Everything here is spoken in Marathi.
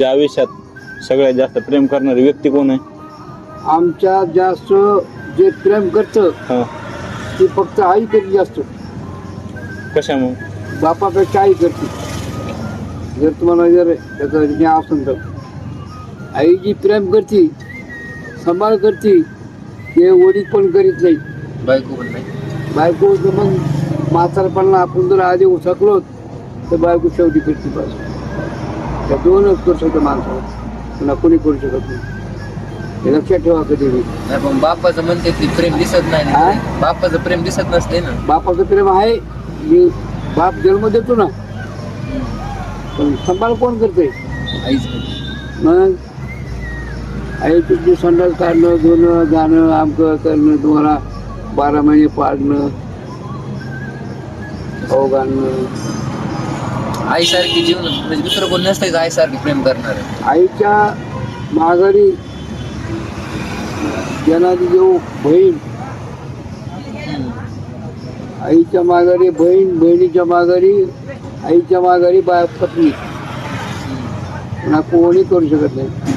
ज्या आयुष्यात सगळ्यात जास्त प्रेम करणारी व्यक्ती कोण आहे? आमच्या जास्त जे प्रेम करतं हा. ते फक्त आई कधी जास्त, कशामुळे? बापापेक्षा आई करते. जर तुम्हाला जर त्याचं ज्ञान असेल तर आई जी प्रेम करते, सांभाळ करते, ते वडील पण करीत नाही. बायको पण नाही. बायको तर मग म्हातारपणाला आपण जर आधी उचकलो तर बायको शेवटी करते. बस त्या दोनच करू शकतो माणसाला, पुन्हा कोणी करू शकत नाही. हे लक्षात ठेवा कधी नाही पण बापाचं म्हणते ते प्रेम दिसत नाही हा? ना. बापाचं प्रेम दिसत नसते ना. बापाचं प्रेम आहे, मी बाप जन्म देतो ना, पण सांभाळ कोण करते? आईच मग आई तुझी संडास काढणं, धुणं, जाणं, आमकं करणं, तुम्हाला 12 महिने पाळणं, खाऊ घालणं. आईसारखी जीवन म्हणजे दुसरं कोण नसतंय आईसारखी प्रेम करणार. आईच्या माघारी जनाची जेव बहीण, आईच्या माघारी बहीण, बहिणीच्या माघारी, आईच्या माघारी पत्नी, पुन्हा कोणी करू शकत नाही.